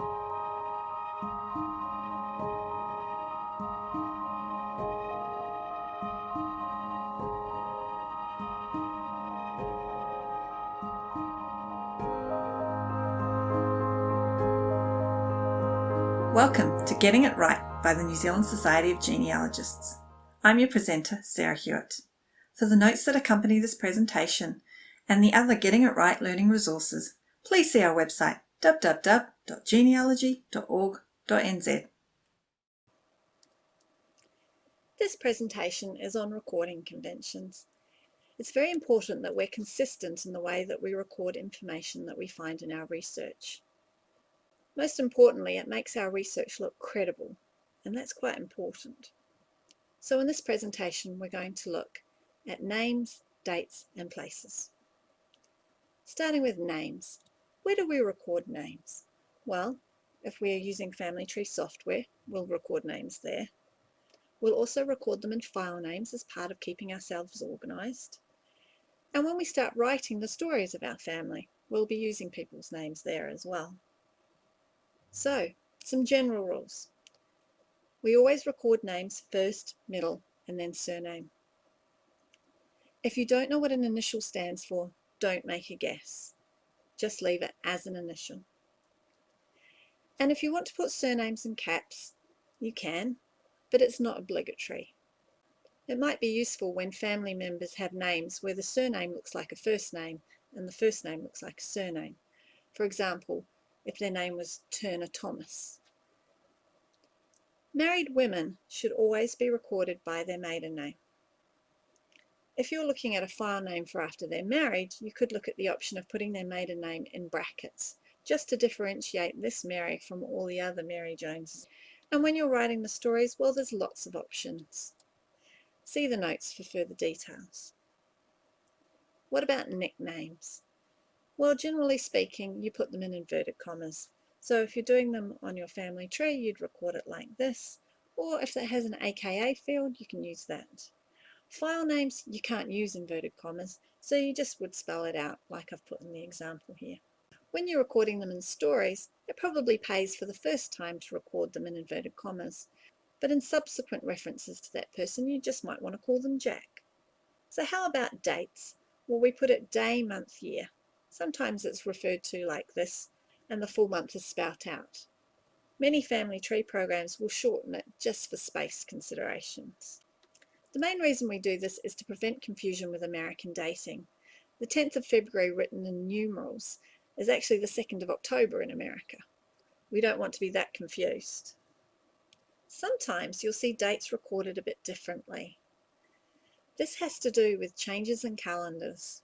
Welcome to Getting It Right by the New Zealand Society of Genealogists. I'm your presenter, Sarah Hewitt. For the notes that accompany this presentation and the other Getting It Right learning resources, please see our website www.genealogy.org.nz. This presentation is on recording conventions. It's very important that we're consistent in the way that we record information that we find in our research. Most importantly, it makes our research look credible, and that's quite important. So in this presentation, we're going to look at names, dates, and places. Starting with names. Where do we record names? Well, if we are using family tree software, we'll record names there. We'll also record them in file names as part of keeping ourselves organized. And when we start writing the stories of our family, we'll be using people's names there as well. So, some general rules. We always record names first, middle, and then surname. If you don't know what an initial stands for, don't make a guess. Just leave it as an initial. And if you want to put surnames in caps, you can, but it's not obligatory. It might be useful when family members have names where the surname looks like a first name and the first name looks like a surname. For example, if their name was Turner Thomas. Married women should always be recorded by their maiden name. If you're looking at a file name for after they're married, you could look at the option of putting their maiden name in brackets, just to differentiate this Mary from all the other Mary Joneses. And when you're writing the stories, well, there's lots of options. See the notes for further details. What about nicknames? Well, generally speaking, you put them in inverted commas. So if you're doing them on your family tree, you'd record it like this. Or if it has an AKA field, you can use that. File names, you can't use inverted commas, so you just would spell it out like I've put in the example here. When you're recording them in stories, it probably pays for the first time to record them in inverted commas. But in subsequent references to that person, you just might want to call them Jack. So how about dates? Well, we put it day, month, year. Sometimes it's referred to like this, and the full month is spelt out. Many family tree programs will shorten it just for space considerations. The main reason we do this is to prevent confusion with American dating. The 10th of February written in numerals is actually the 2nd of October in America. We don't want to be that confused. Sometimes you'll see dates recorded a bit differently. This has to do with changes in calendars.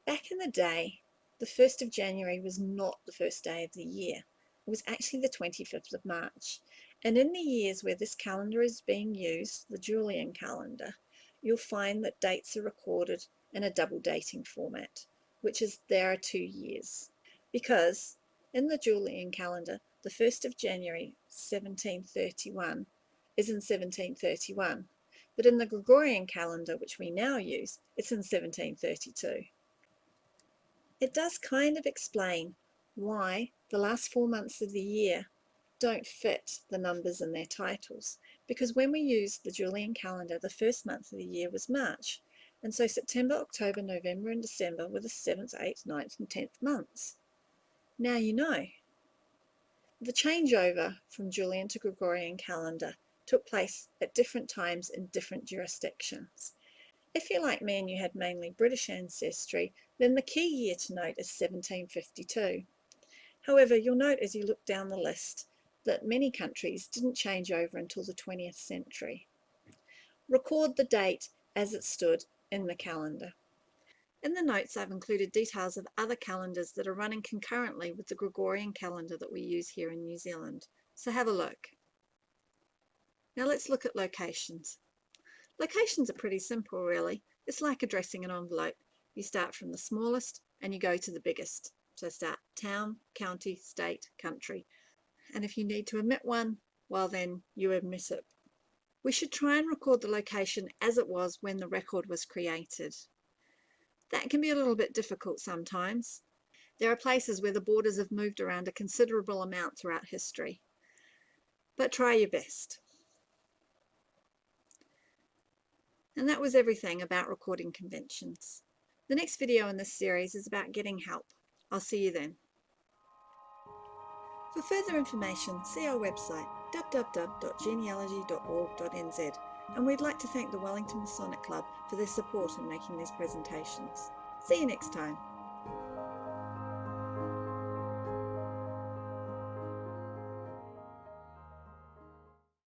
Back in the day, the 1st of January was not the first day of the year. It was actually the 25th of March. And in the years where this calendar is being used, the Julian calendar, you'll find that dates are recorded in a double dating format, which is there are 2 years. Because in the Julian calendar, the 1st of January 1731 is in 1731, but in the Gregorian calendar, which we now use, it's in 1732. It does kind of explain why the last 4 months of the year don't fit the numbers in their titles, because when we used the Julian calendar, the first month of the year was March, and so September, October, November and December were the 7th, 8th, 9th and 10th months. Now you know. The changeover from Julian to Gregorian calendar took place at different times in different jurisdictions. If you're like me and you had mainly British ancestry, then the key year to note is 1752. However, you'll note as you look down the list that many countries didn't change over until the 20th century. Record the date as it stood in the calendar. In the notes, I've included details of other calendars that are running concurrently with the Gregorian calendar that we use here in New Zealand. So have a look. Now let's look at locations. Locations are pretty simple, really. It's like addressing an envelope. You start from the smallest and you go to the biggest. So start town, county, state, country. And if you need to omit one, well then you omit it. We should try and record the location as it was when the record was created. That can be a little bit difficult sometimes. There are places where the borders have moved around a considerable amount throughout history, but try your best. And that was everything about recording conventions. The next video in this series is about getting help. I'll see you then. For further information, see our website www.genealogy.org.nz, and we'd like to thank the Wellington Masonic Club for their support in making these presentations. See you next time.